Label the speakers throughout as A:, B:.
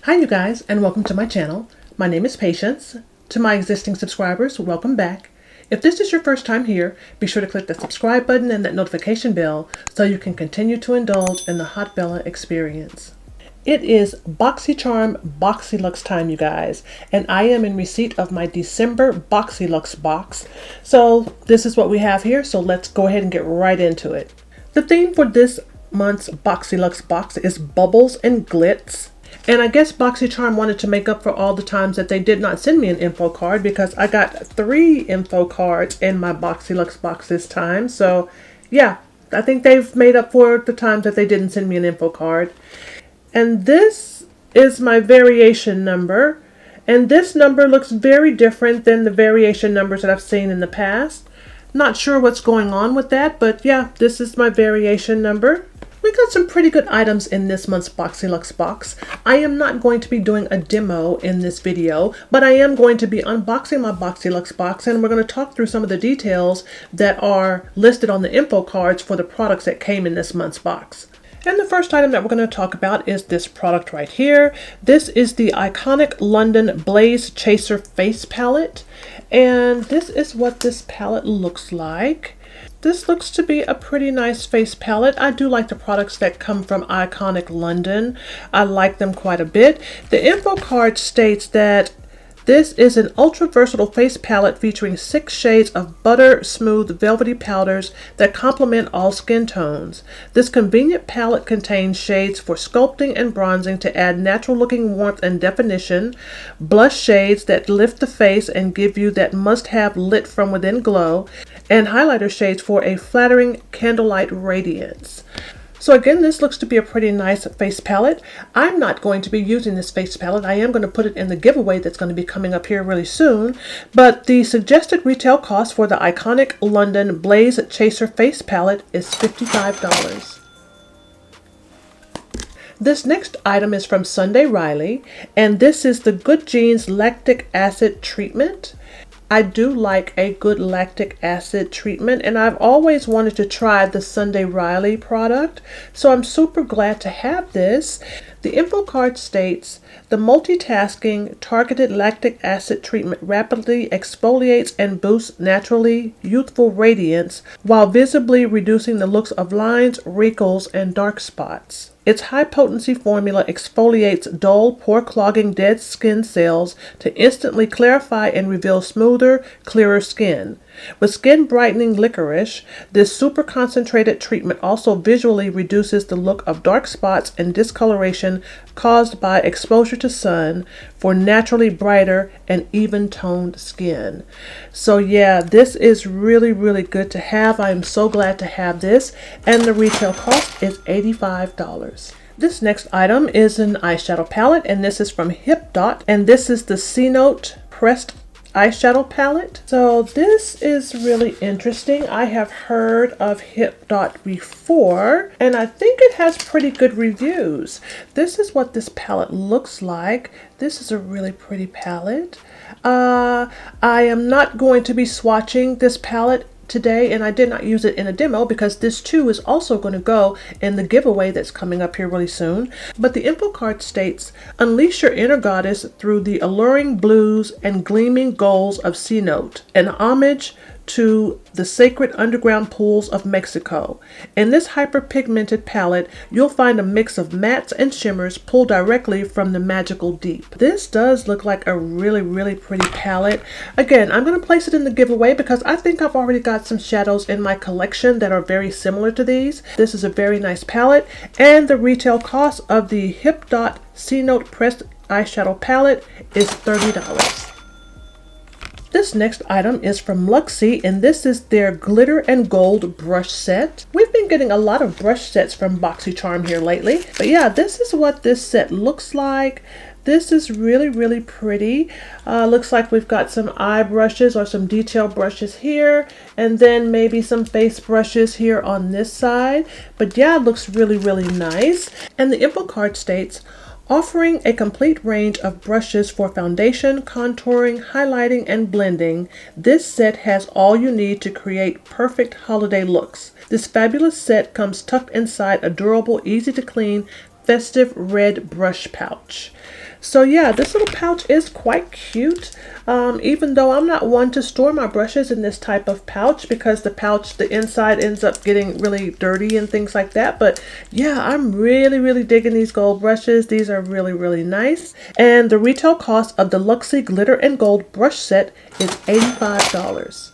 A: Hi you guys, and welcome to my channel. My name is Patience. To my existing subscribers, welcome back. If this is your first time here, be sure to click that subscribe button and that notification bell so you can continue to indulge in the Hot Bella experience. It is Boxycharm Boxy Luxe time, you guys, and I am in receipt of my December Boxy Luxe box. So this is what we have here, so let's go ahead and get right into it. The theme for this month's Boxy Luxe box is bubbles and glitz. And I guess Boxycharm wanted to make up for all the times that they did not send me an info card, because I got 3 info cards in my Boxy Luxe box this time. So yeah, I think they've made up for the times that they didn't send me an info card. And this is my variation number. And this number looks very different than the variation numbers that I've seen in the past. Not sure what's going on with that, but yeah, this is my variation number. We got some pretty good items in this month's Boxy Luxe box. I am not going to be doing a demo in this video, but I am going to be unboxing my Boxy Luxe box, and we're going to talk through some of the details that are listed on the info cards for the products that came in this month's box. And the first item that we're going to talk about is this product right here. This is the iconic London Blaze Chaser Face Palette, and this is what this palette looks like. This looks to be a pretty nice face palette. I do like the products that come from iconic London. I like them quite a bit. The info card states that this is an ultra versatile face palette featuring 6 shades of butter smooth velvety powders that complement all skin tones. This convenient palette contains shades for sculpting and bronzing to add natural looking warmth and definition, blush shades that lift the face and give you that must-have lit from within glow, and highlighter shades for a flattering candlelight radiance. So again, this looks to be a pretty nice face palette. I'm not going to be using this face palette. I am going to put it in the giveaway that's going to be coming up here really soon. But the suggested retail cost for the iconic London Blaze Chaser face palette is $55. This next item is from Sunday Riley, and this is the Good Genes Lactic Acid Treatment. I do like a good lactic acid treatment, and I've always wanted to try the Sunday Riley product, so I'm super glad to have this. The info card states, the multitasking targeted lactic acid treatment rapidly exfoliates and boosts naturally youthful radiance while visibly reducing the looks of lines, wrinkles, and dark spots. Its high-potency formula exfoliates dull, pore-clogging dead skin cells to instantly clarify and reveal smoother, clearer skin. With skin-brightening licorice, this super-concentrated treatment also visually reduces the look of dark spots and discoloration caused by exposure to sun for naturally brighter and even-toned skin. So yeah, this is really, really good to have. I am so glad to have this, and the retail cost is $85. This next item is an eyeshadow palette, and this is from Hipdot, and this is the C-Note Pressed Eyeshadow palette. So this is really interesting. I have heard of Hipdot before, and I think it has pretty good reviews. This is what this palette looks like. This is a really pretty palette. I am not going to be swatching this palette today, and I did not use it in a demo because this too is also going to go in the giveaway that's coming up here really soon. But the info card states, unleash your inner goddess through the alluring blues and gleaming golds of C-Note, an homage to the sacred underground pools of Mexico. In this hyperpigmented palette, you'll find a mix of mattes and shimmers pulled directly from the magical deep. This does look like a really, really pretty palette. Again, I'm going to place it in the giveaway because I think I've already got some shadows in my collection that are very similar to these. This is a very nice palette, and the retail cost of the Hipdot C-Note Pressed Eyeshadow palette is $30. This next item is from Luxie, and this is their glitter and gold brush set. We've been getting a lot of brush sets from Boxycharm here lately, but yeah, this is what this set looks like. This is really, really pretty. Looks like we've got some eye brushes or some detail brushes here, and then maybe some face brushes here on this side. But yeah, it looks really, really nice. And the info card states, offering a complete range of brushes for foundation, contouring, highlighting, and blending, this set has all you need to create perfect holiday looks. This fabulous set comes tucked inside a durable, easy to clean, festive red brush pouch. So yeah, this little pouch is quite cute. Even though I'm not one to store my brushes in this type of pouch because the inside ends up getting really dirty and things like that. But yeah, I'm really digging these gold brushes. These are really nice. And the retail cost of the Luxie Glitter and Gold brush set is $85.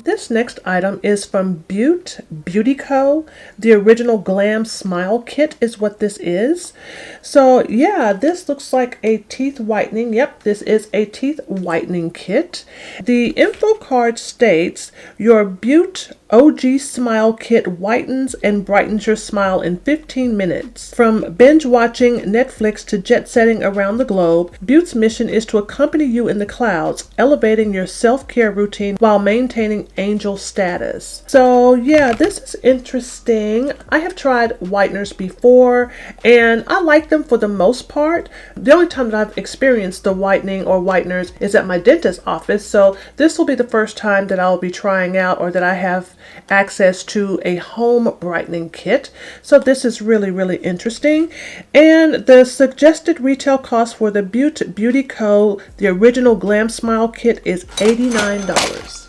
A: This next item is from Butte Beauty Co. The original Glam Smile Kit is what this is. So yeah, this looks like a teeth whitening. Yep, this is a teeth whitening kit. The info card states your Butte OG Smile Kit whitens and brightens your smile in 15 minutes. From binge watching Netflix to jet setting around the globe, Butte's mission is to accompany you in the clouds, elevating your self-care routine while maintaining angel status. So yeah, this is interesting. I have tried whiteners before and I like them for the most part. The only time that I've experienced the whitening or whiteners is at my dentist's office. So this will be the first time that I'll be trying out or that I have access to a home brightening kit. So this is really interesting. And the suggested retail cost for the Butte Beauty Co. the original Glam Smile Kit is $89.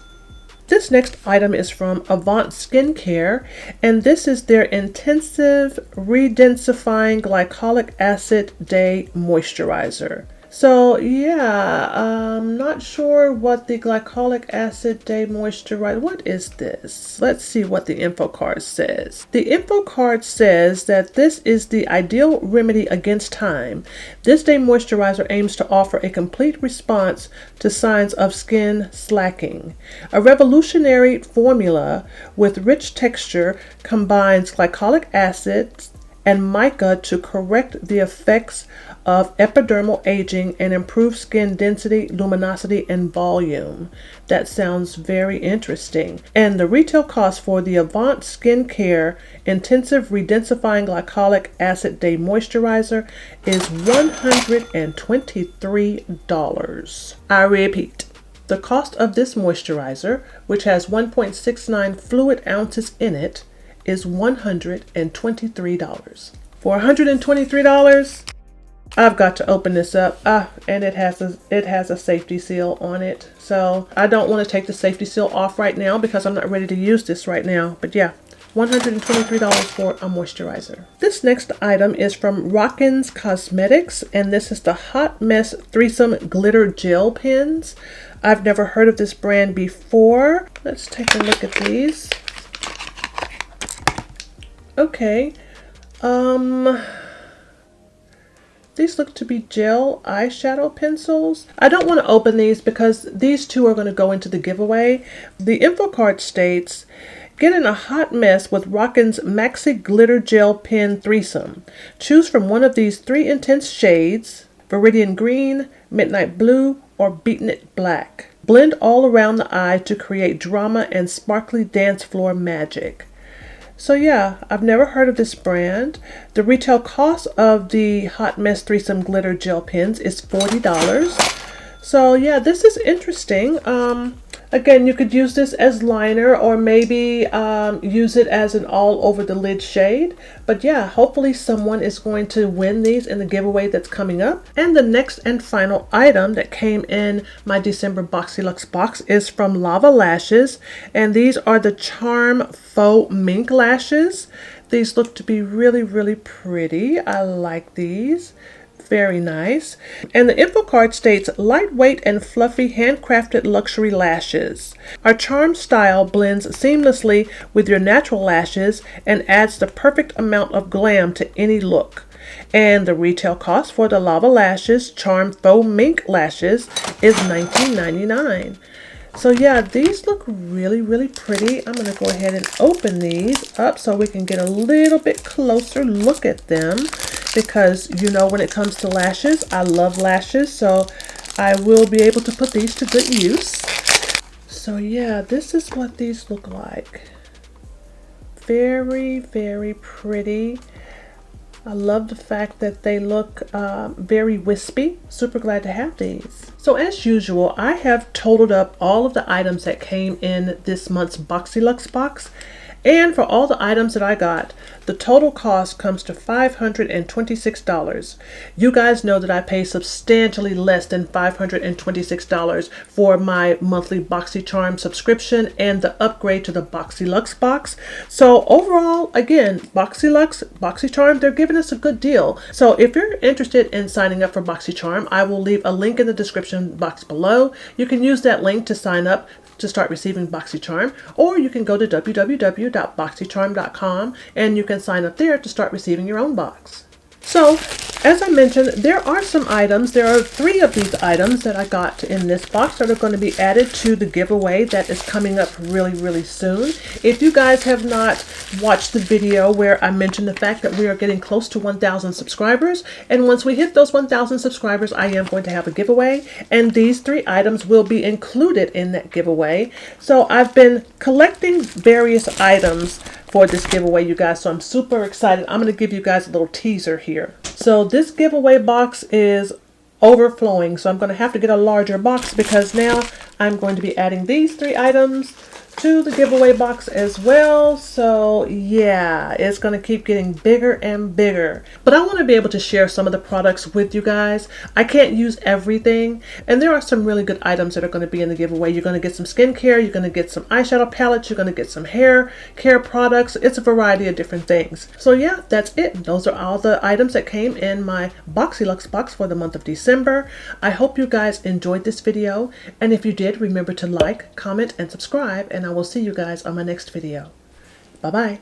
A: This next item is from Avant Skincare, and this is their Intensive Redensifying Glycolic Acid Day Moisturizer. So yeah, I'm not sure what the Glycolic Acid Day Moisturizer, what is this? Let's see what the info card says. The info card says that this is the ideal remedy against time. This day moisturizer aims to offer a complete response to signs of skin slacking. A revolutionary formula with rich texture combines glycolic acids and mica to correct the effects of epidermal aging and improve skin density, luminosity, and volume. That sounds very interesting. And the retail cost for the Avant Skincare Intensive Redensifying Glycolic Acid Day Moisturizer is $123. I repeat. The cost of this moisturizer, which has 1.69 fluid ounces in it, is $123. For $123, I've got to open this up. And it has a safety seal on it. So I don't want to take the safety seal off right now because I'm not ready to use this right now. But yeah, $123 for a moisturizer. This next item is from Rockins Cosmetics, and this is the Hot Mess Threesome Glitter Gel Pens. I've never heard of this brand before. Let's take a look at these. Okay, these look to be gel eyeshadow pencils. I don't want to open these because these two are going to go into the giveaway. The info card states, get in a hot mess with Rockins Maxi Glitter Gel Pen Threesome. Choose from one of these 3 intense shades, Viridian Green, Midnight Blue, or Beaten It Black. Blend all around the eye to create drama and sparkly dance floor magic. So yeah, I've never heard of this brand. The retail cost of the Hot Mess Threesome Glitter Gel Pens is $40. So yeah, this is interesting. Again, you could use this as liner or maybe use it as an all over the lid shade. But yeah, hopefully someone is going to win these in the giveaway that's coming up. And the next and final item that came in my December Boxy Luxe box is from Lava Lashes. And these are the Charm Faux Mink Lashes. These look to be really pretty. I like these. Very nice. And the info card states, lightweight and fluffy handcrafted luxury lashes. Our charm style blends seamlessly with your natural lashes and adds the perfect amount of glam to any look. And the retail cost for the Lava Lashes Charm Faux Mink Lashes is $19.99. So yeah, these look really pretty. I'm going to go ahead and open these up so we can get a little bit closer look at them. Because you know, when it comes to lashes, I love lashes, so I will be able to put these to good use. So yeah, this is what these look like. Very pretty. I love the fact that they look very wispy. Super glad to have these. So as usual, I have totaled up all of the items that came in this month's Boxy Luxe box. And for all the items that I got, the total cost comes to $526. You guys know that I pay substantially less than $526 for my monthly Boxycharm subscription and the upgrade to the Boxy Luxe box. So overall, again, Boxy Luxe, Boxycharm, they're giving us a good deal. So if you're interested in signing up for Boxycharm, I will leave a link in the description box below. You can use that link to sign up to start receiving Boxycharm, or you can go to www.boxycharm.com and you can sign up there to start receiving your own box. So, as I mentioned, there are some items. There are 3 of these items that I got in this box that are going to be added to the giveaway that is coming up really soon. If you guys have not watched the video where I mentioned the fact that we are getting close to 1,000 subscribers, and once we hit those 1,000 subscribers, I am going to have a giveaway, and these 3 items will be included in that giveaway. So I've been collecting various items for this giveaway, you guys, so I'm super excited. I'm going to give you guys a little teaser here. So this giveaway box is overflowing, so I'm going to have to get a larger box because now I'm going to be adding these 3 items to the giveaway box as well. So yeah, it's going to keep getting bigger and bigger, but I want to be able to share some of the products with you guys. I can't use everything, and there are some really good items that are going to be in the giveaway. You're going to get some skincare, you're going to get some eyeshadow palettes, you're going to get some hair care products. It's a variety of different things. So yeah, that's it. Those are all the items that came in my Boxy Luxe box for the month of December. I hope you guys enjoyed this video, and if you did, remember to like, comment, and subscribe, and I will see you guys on my next video. Bye-bye.